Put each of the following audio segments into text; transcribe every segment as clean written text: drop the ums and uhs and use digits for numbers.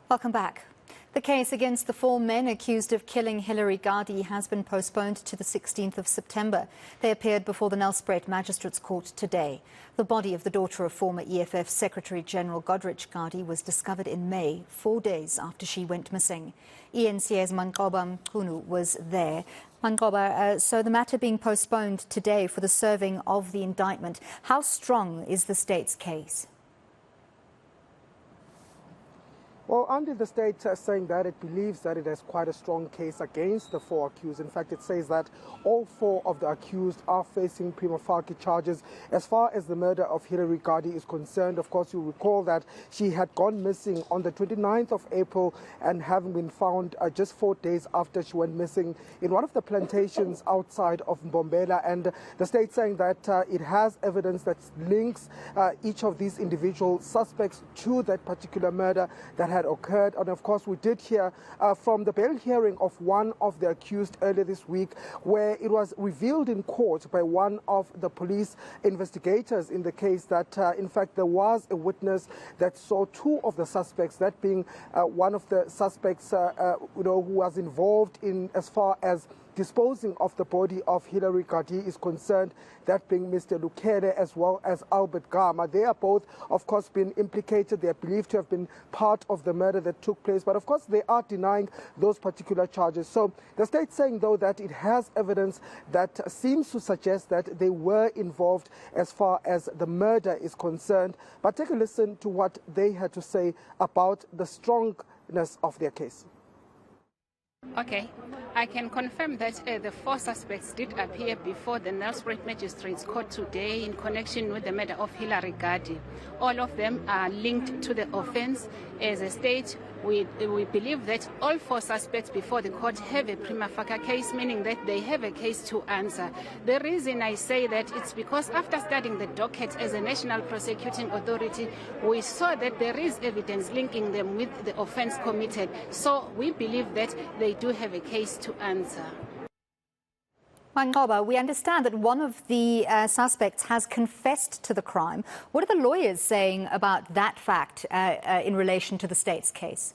Welcome back. The case against the 4 men accused of killing Hillary Gardee has been postponed to the 16th of September. They appeared before the Nelspruit Magistrate's Court today. The body of the daughter of former EFF Secretary-General Hillary Gardee was discovered in May, 4 days after she went missing. eNCA's Manqoba Mchunu was there. Manqoba, so the matter being postponed today for the serving of the indictment. How strong is the state's case? Well, under the state saying that it believes that it has quite a strong case against the 4 accused. In fact, it says that all 4 of the accused are facing prima facie charges. As far as the murder of Hillary Gardee is concerned, of course, you recall that she had gone missing on the 29th of April and having been found just 4 days after she went missing in one of the plantations outside of Mbombela. And the state saying that it has evidence that links each of these individual suspects to that particular murder that had occurred. And of course, we did hear from the bail hearing of one of the accused earlier this week, where it was revealed in court by one of the police investigators in the case that in fact there was a witness that saw 2 of the suspects, that being one of the suspects who was involved in as far as disposing of the body of Hillary Gardee is concerned, that being Mr. Lukele as well as Albert Gama. They are both, of course, been implicated. They are believed to have been part of the murder that took place. But, of course, they are denying those particular charges. So the state saying, though, that it has evidence that seems to suggest that they were involved as far as the murder is concerned. But take a listen to what they had to say about the strongness of their case. Okay, I can confirm that the 4 suspects did appear before the Nelspruit Magistrate's Court today in connection with the murder of Hillary Gardee. All of them are linked to the offence. As a state, we believe that all 4 suspects before the court have a prima facie case, meaning that they have a case to answer. The reason I say that it's because after studying the docket as a national prosecuting authority, we saw that there is evidence linking them with the offence committed. So we believe that they do have a case to answer. Manqoba, we understand that one of the suspects has confessed to the crime. What are the lawyers saying about that fact in relation to the state's case?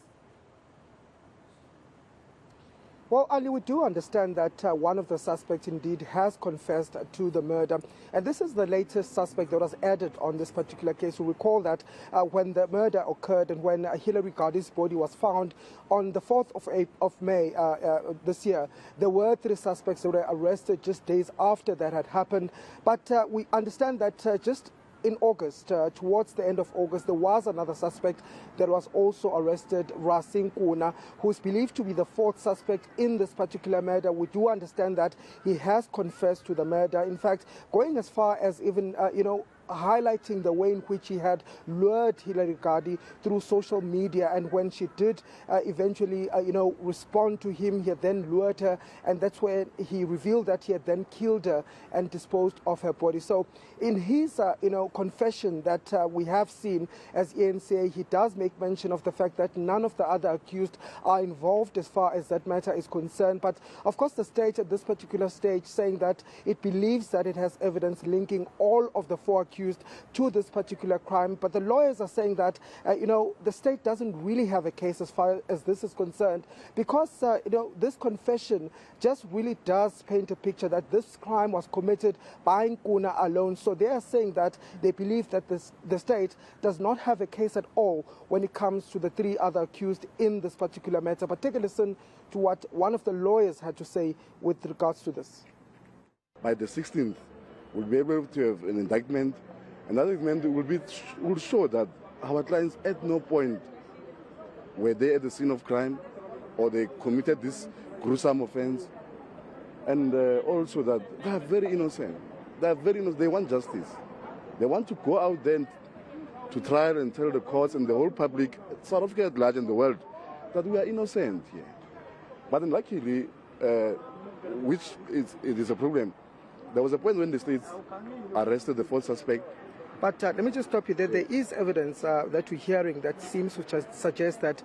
Well, Ali, we do understand that one of the suspects indeed has confessed to the murder. And this is the latest suspect that was added on this particular case. We recall that when the murder occurred and when Hillary Gardee's body was found on the 4th of May this year, there were 3 suspects that were arrested just days after that had happened. But we understand that just in August, towards the end of August, there was another suspect that was also arrested, Kuna, who is believed to be the 4th suspect in this particular murder. We do understand that he has confessed to the murder. In fact, going as far as even, highlighting the way in which he had lured Hillary Gardee through social media, and when she did eventually, respond to him, he had then lured her, and that's where he revealed that he had then killed her and disposed of her body. So in his, confession that we have seen as eNCA, he does make mention of the fact that none of the other accused are involved as far as that matter is concerned. But of course, the state at this particular stage saying that it believes that it has evidence linking all of the 4 accused to this particular crime. But the lawyers are saying that, the state doesn't really have a case as far as this is concerned, because, this confession just really does paint a picture that this crime was committed by Nkuna alone. So they are saying that they believe that the state does not have a case at all when it comes to the 3 other accused in this particular matter. But take a listen to what one of the lawyers had to say with regards to this. By the 16th, we'll be able to have an indictment. Another indictment will show that our clients at no point were they at the scene of crime or they committed this gruesome offense, and also that they are very innocent. They are very innocent. They want justice. They want to go out there to try and tell the courts and the whole public, South Africa at large and the world, that we are innocent here. But unluckily, which it is a problem, there was a point when the state arrested the 4th suspect. But let me just stop you there. There is evidence that we're hearing that seems to suggest that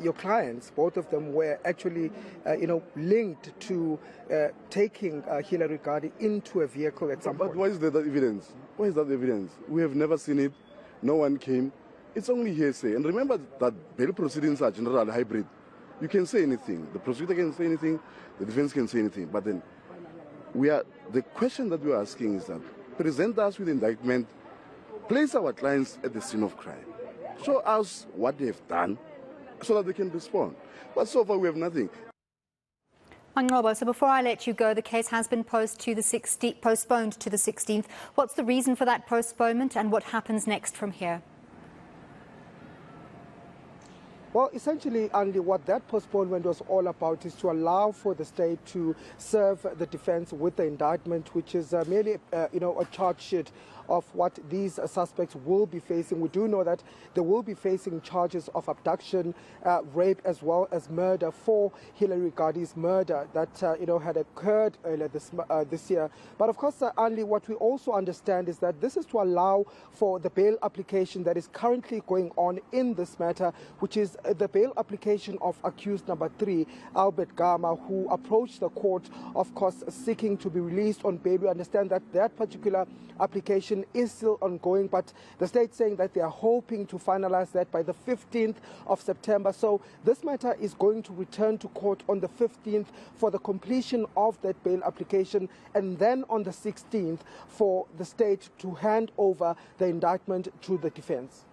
your clients, both of them, were actually, linked to taking Hillary Gardee into a vehicle at some point. But why is there that evidence? Why is that evidence? We have never seen it. No one came. it's only hearsay. And remember that bail proceedings are general hybrid. You can say anything. The prosecutor can say anything, the defense can say anything. But then the question that we are asking is that present us with indictment, place our clients at the scene of crime, show us what they have done so that they can respond. But so far we have nothing. Manqoba, so before I let you go, the case has been postponed to the 16th. What's the reason for that postponement and what happens next from here? Well, essentially, Andy, what that postponement was all about is to allow for the state to serve the defense with the indictment, which is merely, a charge sheet of what these suspects will be facing. We do know that they will be facing charges of abduction, rape, as well as murder for Hillary Gardee's murder that, had occurred earlier this year. But of course, Andy, what we also understand is that this is to allow for the bail application that is currently going on in this matter, which is the bail application of accused number 3, Albert Gama, who approached the court, of course, seeking to be released on bail. We understand that that particular application is still ongoing, but the state saying that they are hoping to finalize that by the 15th of September. So this matter is going to return to court on the 15th for the completion of that bail application, and then on the 16th for the state to hand over the indictment to the defense.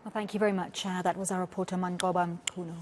Well, thank you very much. That was our reporter Manqoba Mchunu.